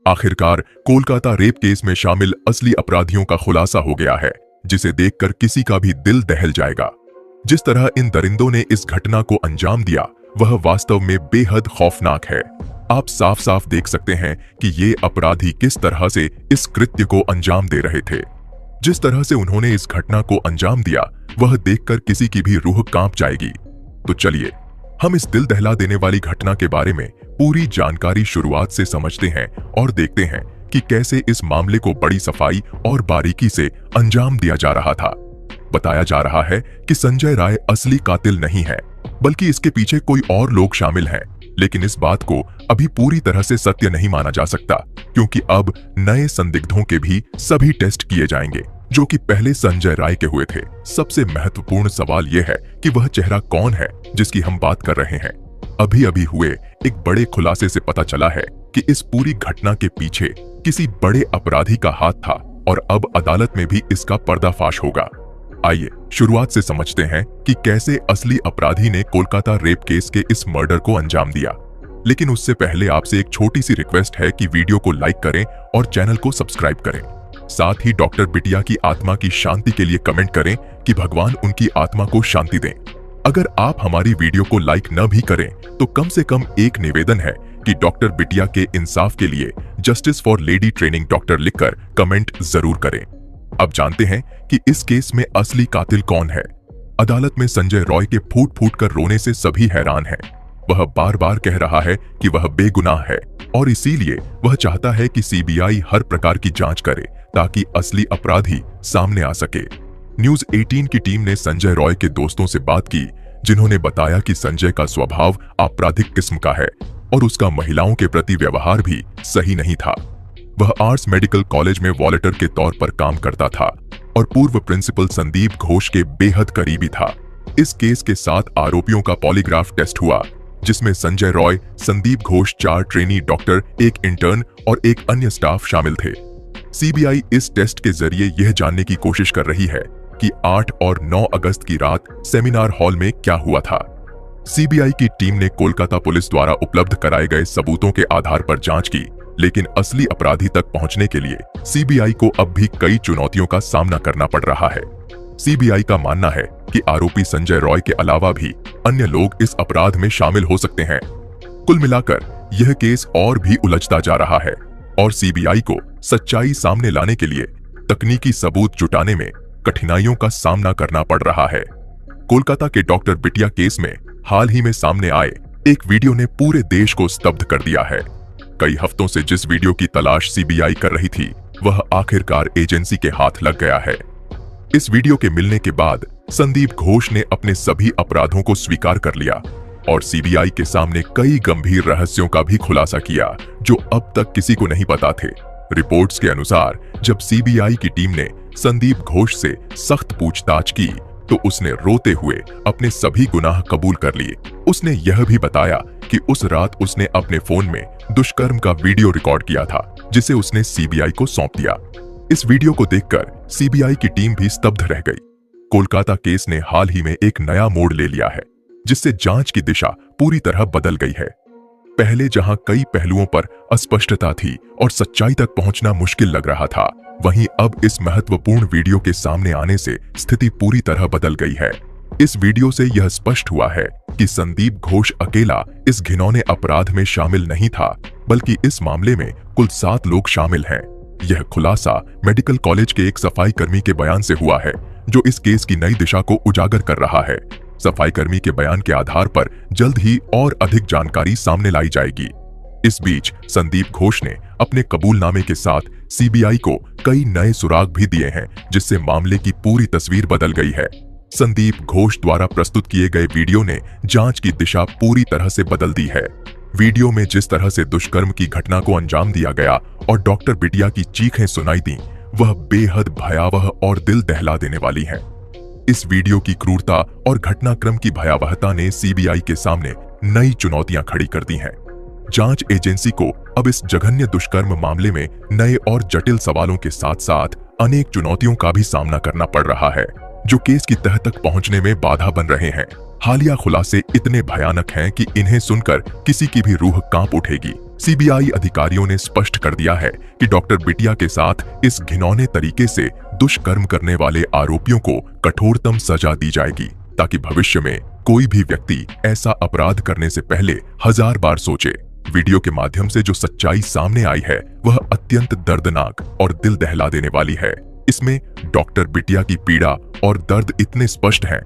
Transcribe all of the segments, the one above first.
आखिरकार Kolkata rape case में शामिल असली अपराधियों का खुलासा हो गया है, जिसे देखकर किसी का भी दिल दहल जाएगा। जिस तरह इन दरिंदों ने इस घटना को अंजाम दिया, वह वास्तव में बेहद खौफनाक है। आप साफ साफ देख सकते हैं कि ये अपराधी किस तरह से इस कृत्य को अंजाम दे रहे थे। जिस तरह से उन्होंने इस घटना को अंजाम दिया, वह देखकर किसी की भी रूह कांप जाएगी। तो चलिए हम इस दिल दहला देने वाली घटना के बारे में पूरी जानकारी शुरुआत से समझते हैं और देखते हैं कि कैसे इस मामले को बड़ी सफाई और बारीकी से अंजाम दिया जा रहा था। बताया जा रहा है कि संजय राय असली कातिल नहीं है, बल्कि इसके पीछे कोई और लोग शामिल हैं। लेकिन इस बात को अभी पूरी तरह से सत्य नहीं माना जा सकता, क्योंकि अब नए संदिग्धों के भी सभी टेस्ट किए जाएंगे, जो कि पहले संजय राय के हुए थे। सबसे महत्वपूर्ण सवाल यह है कि वह चेहरा कौन है जिसकी हम बात कर रहे हैं। अभी अभी हुए एक बड़े खुलासे से पता चला है कि इस पूरी घटना के पीछे किसी बड़े अपराधी का हाथ था और अब अदालत में भी इसका पर्दाफाश होगा। आइए शुरुआत से समझते हैं कि कैसे असली अपराधी ने कोलकाता रेप केस के इस मर्डर को अंजाम दिया। लेकिन उससे पहले आपसे एक छोटी सी रिक्वेस्ट है कि वीडियो को लाइक करें और चैनल को सब्सक्राइब करें। साथ ही डॉक्टर बिटिया की आत्मा की शांति के लिए कमेंट करें कि भगवान उनकी आत्मा को शांति दें। अगर आप हमारी वीडियो को लाइक न भी करें तो कम से कम एक निवेदन है कि डॉक्टर बिटिया के इंसाफ के लिए justice for lady training doctor लिखकर कमेंट जरूर करें। अब जानते हैं कि इस केस में असली कातिल कौन है। अदालत में संजय रॉय के फूट फूट कर रोने से सभी हैरान हैं। वह बार बार कह रहा है कि वह बेगुनाह है और इसीलिए वह चाहता है कि सीबीआई हर प्रकार की जांच करे ताकि असली अपराधी सामने आ सके। न्यूज 18 की टीम ने संजय रॉय के दोस्तों से बात की, जिन्होंने बताया कि संजय का स्वभाव आपराधिक किस्म का है और उसका महिलाओं के प्रति व्यवहार भी सही नहीं था। वह आर्ट्स मेडिकल कॉलेज में वॉलंटियर के तौर पर काम करता था और पूर्व प्रिंसिपल संदीप घोष के बेहद करीबी था। इस केस के 7 आरोपियों का पॉलीग्राफ टेस्ट हुआ, जिसमें Sanjay Roy, Sandeep Ghosh, 4 trainee doctor, 1 intern और 1 अन्य स्टाफ शामिल थे। सीबीआई इस टेस्ट के जरिए यह जानने की कोशिश कर रही है कि 8 और 9 अगस्त की रात सेमिनार हॉल में क्या हुआ था। सीबीआई की टीम ने कोलकाता पुलिस द्वारा उपलब्ध कराए गए सबूतों के आधार पर जांच की, लेकिन असली अपराधी तक पहुंचने के लिए सीबीआई को अब भी कई चुनौतियों का सामना करना पड़ रहा है। सीबीआई का मानना है कि आरोपी संजय रॉय के अलावा भी अन्य लोग इस अपराध में शामिल हो सकते हैं। कुल मिलाकर यह केस और भी उलझता जा रहा है और सीबीआई को सच्चाई सामने लाने के लिए तकनीकी सबूत जुटाने में कठिनाइयों का सामना करना पड़ रहा है। कोलकाता के डॉक्टर बिटिया केस में हाल ही में सामने आए एक वीडियो ने पूरे देश को स्तब्ध कर दिया है। कई हफ्तों से जिस वीडियो की तलाश सीबीआई कर रही थी, वह आखिरकार एजेंसी के हाथ लग गया है। इस वीडियो के मिलने के बाद संदीप घोष ने अपने सभी अपराधों को स्वीकार कर लिया और सीबीआई के सामने कई गंभीर रहस्यों का भी खुलासा किया, जो अब तक किसी को नहीं पता थे। रिपोर्ट्स के अनुसार जब सीबीआई की टीम ने संदीप घोष से सख्त पूछताछ की तो उसने रोते हुए अपने सभी गुनाह कबूल कर लिए। उसने यह भी बताया कि उस रात उसने अपने फोन में दुष्कर्म का वीडियो रिकॉर्ड किया था, जिसे उसने सीबीआई को सौंप दिया। इस वीडियो को देखकर सीबीआई की टीम भी स्तब्ध रह गई। कोलकाता केस ने हाल ही में एक नया मोड़ ले लिया है, जिससे जांच की दिशा पूरी तरह बदल गई है। पहले जहां कई पहलुओं पर अस्पष्टता थी और सच्चाई तक पहुंचना मुश्किल लग रहा था, वहीं अब इस महत्वपूर्ण वीडियो के सामने आने से स्थिति पूरी तरह बदल गई है। इस वीडियो से यह स्पष्ट हुआ है कि संदीप घोष अकेला इस घिनौने अपराध में शामिल नहीं था, बल्कि इस मामले में कुल 7 लोग शामिल हैं। यह खुलासा मेडिकल कॉलेज के एक सफाई कर्मी के बयान से हुआ है, जो इस केस की नई दिशा को उजागर कर रहा है। सफाई कर्मी के बयान के आधार पर जल्द ही और अधिक जानकारी सामने लाई जाएगी। इस बीच संदीप घोष ने अपने कबूलनामे के साथ सीबीआई को कई नए सुराग भी दिए हैं, जिससे मामले की पूरी तस्वीर बदल गई है। संदीप घोष द्वारा प्रस्तुत किए गए वीडियो ने जांच की दिशा पूरी तरह से बदल दी है। वीडियो में जिस तरह से दुष्कर्म की घटना को अंजाम दिया गया और डॉक्टर बिटिया की चीखें सुनाई दी, वह बेहद भयावह और दिल दहला देने वाली है। इस वीडियो की क्रूरता और घटनाक्रम की भयावहता ने सीबीआई के सामने नई चुनौतियां खड़ी कर दी हैं। जांच एजेंसी को अब इस जघन्य दुष्कर्म मामले में नए और जटिल सवालों के साथ साथ अनेक चुनौतियों का भी सामना करना पड़ रहा है, जो केस की तह तक पहुंचने में बाधा बन रहे हैं। हालिया खुलासे इतने भयानक हैं कि इन्हें सुनकर किसी की भी रूह कांप उठेगी। सीबीआई अधिकारियों ने स्पष्ट कर दिया है कि डॉक्टर बिटिया के साथ इस घिनौने तरीके से दुष्कर्म करने वाले आरोपियों को कठोरतम सजा दी जाएगी, ताकि भविष्य में कोई भी व्यक्ति ऐसा अपराध करने से पहले 1000 बार सोचे। वीडियो के माध्यम से जो सच्चाई सामने आई है वह अत्यंत दर्दनाक और दिल दहला देने वाली है। इसमें डॉक्टर बिटिया की पीड़ा और दर्द इतने स्पष्ट हैं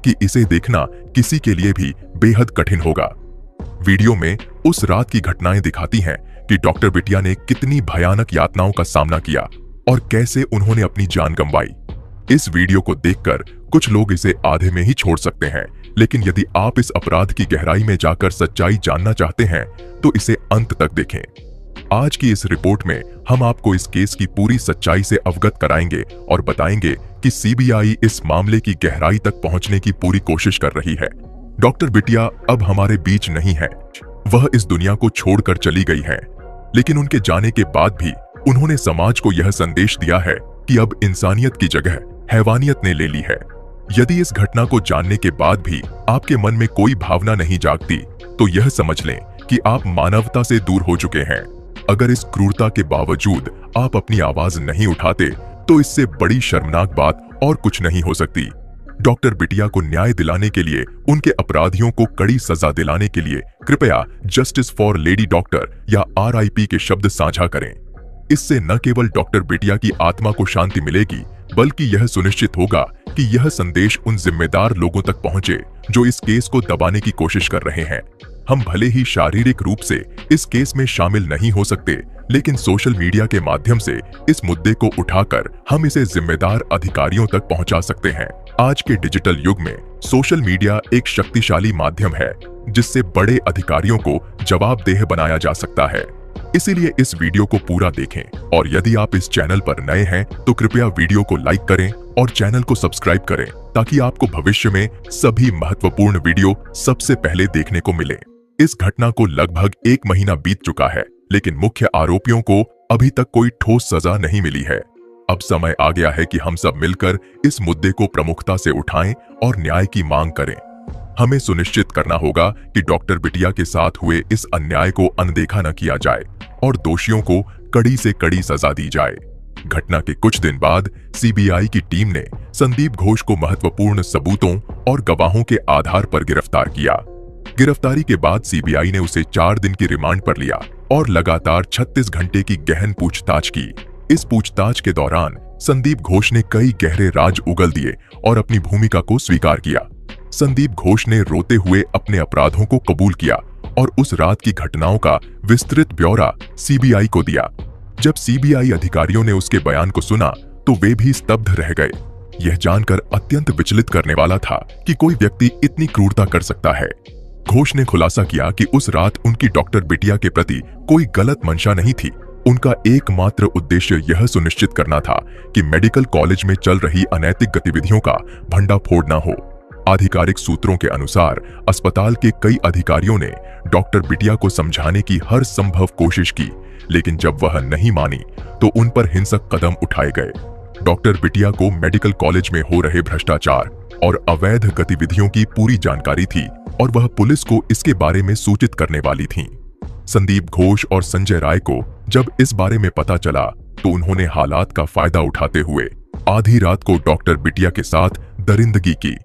कि इसे देखना किसी के लिए भी बेहद कठिन होगा। वीडियो में उस रात की घटनाएं दिखाती हैं कि डॉक्टर बिटिया ने कितनी भयानक यातनाओं का सामना किया और कैसे उन्होंने अपनी जान गंवाई। इस वीडियो को देखकर कुछ लोग इसे आधे में ही छोड़ सकते हैं, लेकिन यदि आप इस अपराध की गहराई में जाकर सच्चाई जानना चाहते हैं तो इसे अंत तक देखें। आज की इस रिपोर्ट में हम आपको इस केस की पूरी सच्चाई से अवगत कराएंगे और बताएंगे कि सीबीआई इस मामले की गहराई तक पहुंचने की पूरी कोशिश कर रही है। डॉक्टर बिटिया अब हमारे बीच नहीं है, वह इस दुनिया को छोड़कर चली गई हैं, लेकिन उनके जाने के बाद भी उन्होंने समाज को यह संदेश दिया है कि अब इंसानियत की जगह हैवानियत ने ले ली है। यदि इस घटना को जानने के बाद भी आपके मन में कोई भावना नहीं जागती, तो यह समझ लें कि आप मानवता से दूर हो चुके हैं। अगर इस क्रूरता के बावजूद आप अपनी आवाज नहीं उठाते, तो इससे बड़ी शर्मनाक बात और कुछ नहीं हो सकती। डॉक्टर बिटिया को न्याय दिलाने के लिए, उनके अपराधियों को कड़ी सजा दिलाने के लिए कृपया जस्टिस फॉर लेडी डॉक्टर या RIP के शब्द साझा करें। इससे न केवल डॉक्टर बिटिया की आत्मा को शांति मिलेगी, बल्कि यह सुनिश्चित होगा कि यह संदेश उन जिम्मेदार लोगों तक पहुंचे जो इस केस को दबाने की कोशिश कर रहे हैं। हम भले ही शारीरिक रूप से इस केस में शामिल नहीं हो सकते, लेकिन सोशल मीडिया के माध्यम से इस मुद्दे को उठाकर हम इसे जिम्मेदार अधिकारियों तक पहुंचा सकते हैं। आज के डिजिटल युग में सोशल मीडिया एक शक्तिशाली माध्यम है जिससे बड़े अधिकारियों को जवाबदेह बनाया जा सकता है। इसीलिए इस वीडियो को पूरा देखें, और यदि आप इस चैनल पर नए हैं तो कृपया वीडियो को लाइक करें और चैनल को सब्सक्राइब करें, ताकि आपको भविष्य में सभी महत्वपूर्ण वीडियो सबसे पहले देखने को मिले। इस घटना को लगभग 1 महीना बीत चुका है, लेकिन मुख्य आरोपियों को अभी तक कोई ठोस सजा नहीं मिली है। अब समय आ गया है कि हम सब मिलकर इस मुद्दे को प्रमुखता से उठाएं और न्याय की मांग करें। हमें सुनिश्चित करना होगा कि डॉक्टर बिटिया के साथ हुए इस अन्याय को अनदेखा न किया जाए और दोषियों को कड़ी से कड़ी सजा दी जाए। घटना के कुछ दिन बाद सीबीआई की टीम ने संदीप घोष को महत्वपूर्ण सबूतों और गवाहों के आधार पर गिरफ्तार किया। गिरफ्तारी के बाद सीबीआई ने उसे 4 दिन की रिमांड पर लिया और लगातार 36 घंटे की गहन पूछताछ की। इस पूछताछ के दौरान संदीप घोष ने कई गहरे राज उगल दिए और अपनी भूमिका को स्वीकार किया। संदीप घोष ने रोते हुए अपने अपराधों को कबूल किया और उस रात की घटनाओं का विस्तृत ब्यौरा सीबीआई को दिया। जब सीबीआई अधिकारियों ने उसके बयान को सुना तो वे भी स्तब्ध रह गए। यह जानकर अत्यंत विचलित करने वाला था कि कोई व्यक्ति इतनी क्रूरता कर सकता है। घोष ने खुलासा किया कि उस रात उनकी डॉक्टर बिटिया के प्रति कोई गलत मंशा नहीं थी। उनका एकमात्र उद्देश्य यह सुनिश्चित करना था कि मेडिकल कॉलेज में चल रही अनैतिक गतिविधियों का भंडाफोड़ न हो। आधिकारिक सूत्रों के अनुसार अस्पताल के कई अधिकारियों ने डॉक्टर बिटिया को समझाने की हर संभव कोशिश की, लेकिन जब वह नहीं मानी तो उन पर हिंसक कदम उठाए गए। डॉक्टर बिटिया को मेडिकल कॉलेज में हो रहे भ्रष्टाचार और अवैध गतिविधियों की पूरी जानकारी थी और वह पुलिस को इसके बारे में सूचित करने वाली थीं। संदीप घोष और संजय राय को जब इस बारे में पता चला तो उन्होंने हालात का फायदा उठाते हुए आधी रात को डॉक्टर बिटिया के साथ दरिंदगी की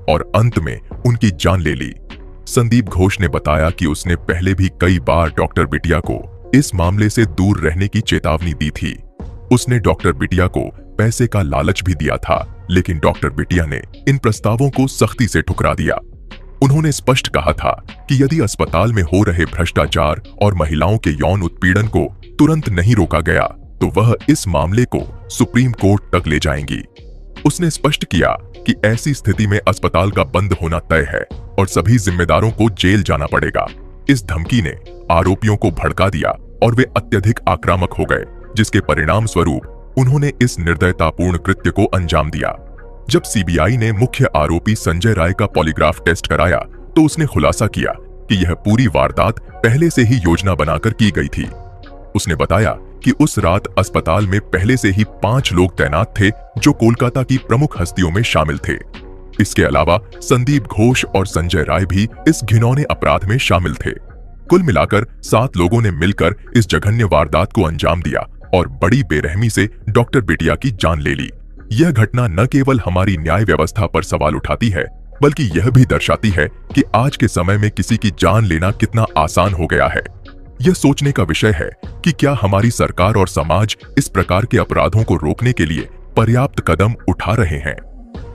और अंत में उनकी जान ले ली। संदीप घोष ने बताया कि उसने पहले भी कई बार डॉक्टर बिटिया को इस मामले से दूर रहने की चेतावनी दी थी। उसने डॉक्टर बिटिया को पैसे का लालच भी दिया था, लेकिन डॉक्टर बिटिया ने इन प्रस्तावों को सख्ती से ठुकरा दिया। उन्होंने स्पष्ट कहा था कि यदि अस्पताल में हो रहे भ्रष्टाचार और महिलाओं के यौन उत्पीड़न को तुरंत नहीं रोका गया तो वह इस मामले को सुप्रीम कोर्ट तक ले जाएंगी। उसने स्पष्ट किया कि ऐसी स्थिति में अस्पताल का बंद होना तय है और सभी जिम्मेदारों को जेल जाना पड़ेगा। इस धमकी ने आरोपियों को भड़का दिया और वे अत्यधिक आक्रामक हो गए, जिसके परिणाम स्वरूप उन्होंने इस निर्दयतापूर्ण कृत्य को अंजाम दिया। जब सीबीआई ने मुख्य आरोपी संजय राय का पॉलीग्राफ टेस्ट कराया तो उसने खुलासा किया कि यह पूरी वारदात पहले से ही योजना बनाकर की गई थी। उसने बताया कि उस रात अस्पताल में पहले से ही 5 लोग तैनात थे जो कोलकाता की प्रमुख हस्तियों में शामिल थे। इसके अलावा संदीप घोष और संजय राय भी इस घिनौने अपराध में शामिल थे। कुल मिलाकर 7 लोगों ने मिलकर इस जघन्य वारदात को अंजाम दिया और बड़ी बेरहमी से डॉक्टर बिटिया की जान ले ली। यह घटना न केवल हमारी न्याय व्यवस्था पर सवाल उठाती है, बल्कि यह भी दर्शाती है कि आज के समय में किसी की जान लेना कितना आसान हो गया है। यह सोचने का विषय है कि क्या हमारी सरकार और समाज इस प्रकार के अपराधों को रोकने के लिए पर्याप्त कदम उठा रहे हैं?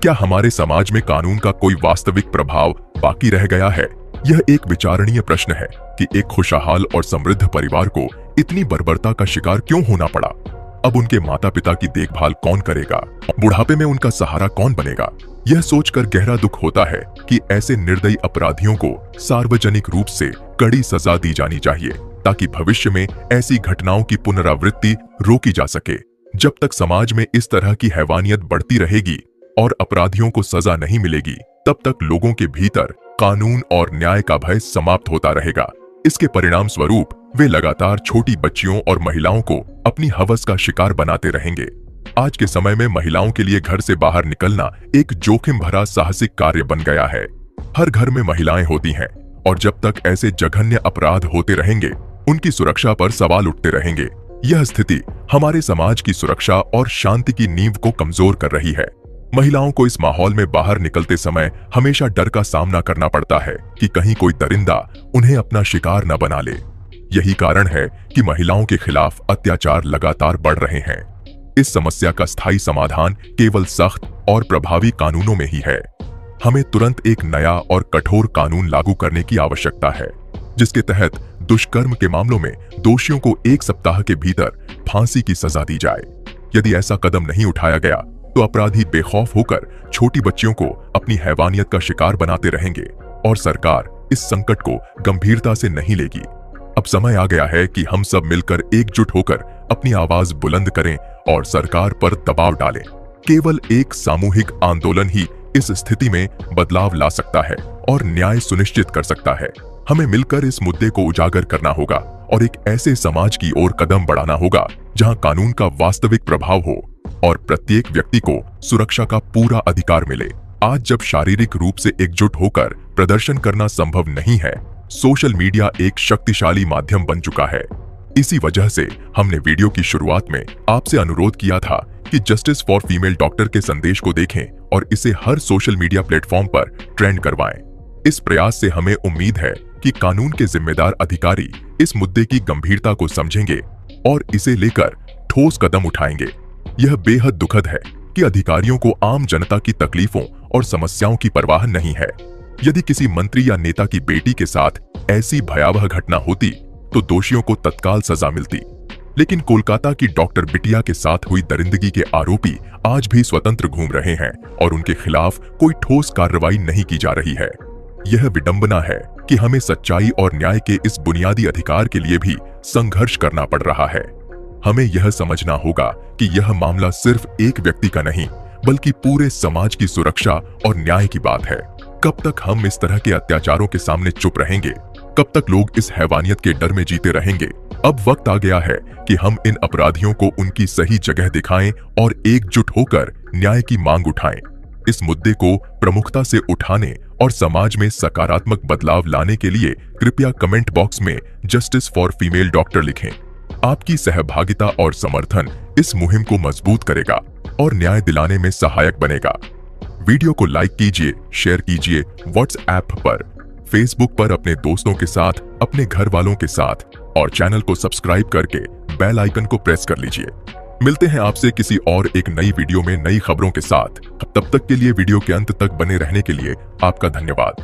क्या हमारे समाज में कानून का कोई वास्तविक प्रभाव बाकी रह गया है? यह एक विचारणीय प्रश्न है कि एक खुशहाल और समृद्ध परिवार को इतनी बर्बरता का शिकार क्यों होना पड़ा। अब उनके माता पिता की देखभाल कौन करेगा? बुढ़ापे में उनका सहारा कौन बनेगा? यह सोचकर गहरा दुख होता है कि ऐसे निर्दयी अपराधियों को सार्वजनिक रूप से कड़ी सजा दी जानी चाहिए, ताकि भविष्य में ऐसी घटनाओं की पुनरावृत्ति रोकी जा सके। जब तक समाज में इस तरह की हैवानियत बढ़ती रहेगी और अपराधियों को सजा नहीं मिलेगी, तब तक लोगों के भीतर कानून और न्याय का भय समाप्त होता रहेगा। इसके परिणाम स्वरूप वे लगातार छोटी बच्चियों और महिलाओं को अपनी हवस का शिकार बनाते रहेंगे। आज के समय में महिलाओं के लिए घर से बाहर निकलना एक जोखिम भरा साहसिक कार्य बन गया है। हर घर में महिलाएं होती हैं और जब तक ऐसे जघन्य अपराध होते रहेंगे, उनकी सुरक्षा पर सवाल उठते रहेंगे। यह स्थिति हमारे समाज की सुरक्षा और शांति की नींव को कमजोर कर रही है। महिलाओं को इस माहौल में बाहर निकलते समय हमेशा डर का सामना करना पड़ता है कि कहीं कोई दरिंदा उन्हें अपना शिकार न बना ले। यही कारण है कि महिलाओं के खिलाफ अत्याचार लगातार बढ़ रहे हैं। इस समस्या का स्थायी समाधान केवल सख्त और प्रभावी कानूनों में ही है। हमें तुरंत एक नया और कठोर कानून लागू करने की आवश्यकता है, जिसके तहत दुष्कर्म के मामलों में दोषियों को 1 सप्ताह के भीतर फांसी की सजा दी जाए। यदि ऐसा कदम नहीं उठाया गया तो अपराधी बेखौफ होकर छोटी बच्चियों को अपनी हैवानियत का शिकार बनाते रहेंगे और सरकार इस संकट को गंभीरता से नहीं लेगी। अब समय आ गया है कि हम सब मिलकर एकजुट होकर अपनी आवाज बुलंद करें और सरकार पर दबाव डालें। केवल एक सामूहिक आंदोलन ही इस स्थिति में बदलाव ला सकता है और न्याय सुनिश्चित कर सकता है। हमें मिलकर इस मुद्दे को उजागर करना होगा और एक ऐसे समाज की ओर कदम बढ़ाना होगा जहां कानून का वास्तविक प्रभाव हो और प्रत्येक व्यक्ति को सुरक्षा का पूरा अधिकार मिले। आज जब शारीरिक रूप से एकजुट होकर प्रदर्शन करना संभव नहीं है, सोशल मीडिया एक शक्तिशाली माध्यम बन चुका है। इसी वजह से हमने वीडियो की शुरुआत में आपसे अनुरोध किया था कि जस्टिस फॉर फीमेल डॉक्टर के संदेश को देखें और इसे हर सोशल मीडिया प्लेटफॉर्म पर ट्रेंड करवाएं। इस प्रयास से हमें उम्मीद है कि कानून के जिम्मेदार अधिकारी इस मुद्दे की गंभीरता को समझेंगे और इसे लेकर ठोस कदम उठाएंगे। यह बेहद दुखद है कि अधिकारियों को आम जनता की तकलीफों और समस्याओं की परवाह नहीं है। यदि किसी मंत्री या नेता की बेटी के साथ ऐसी भयावह घटना होती तो दोषियों को तत्काल सजा मिलती, लेकिन कोलकाता की डॉक्टर बिटिया के साथ हुई दरिंदगी के आरोपी आज भी स्वतंत्र घूम रहे हैं और उनके खिलाफ कोई ठोस कार्रवाई नहीं की जा रही है। यह विडंबना है कि हमें सच्चाई और न्याय के इस बुनियादी अधिकार के लिए भी संघर्ष करना पड़ रहा है। हमें यह समझना होगा कि यह मामला सिर्फ एक व्यक्ति का नहीं, बल्कि पूरे समाज की सुरक्षा और न्याय की बात है। कब तक हम इस तरह के अत्याचारों के सामने चुप रहेंगे? कब तक लोग इस हैवानियत के डर में जीते रहेंगे? अब वक्त आ गया है कि हम इन अपराधियों को उनकी सही जगह दिखाएं और एकजुट होकर न्याय की मांग उठाएं। इस मुद्दे को प्रमुखता से उठाने और समाज में सकारात्मक बदलाव लाने के लिए कृपया कमेंट बॉक्स में जस्टिस फॉर फीमेल डॉक्टर लिखें। आपकी सहभागिता और समर्थन इस मुहिम को मजबूत करेगा और न्याय दिलाने में सहायक बनेगा। वीडियो को लाइक कीजिए, शेयर कीजिए व्हाट्सएप पर, फेसबुक पर अपने दोस्तों के साथ, अपने घर वालों के साथ और चैनल को सब्सक्राइब करके बेल आइकन को प्रेस कर लीजिए। मिलते हैं आपसे किसी और एक नई वीडियो में नई खबरों के साथ। तब तक के लिए वीडियो के अंत तक बने रहने के लिए आपका धन्यवाद।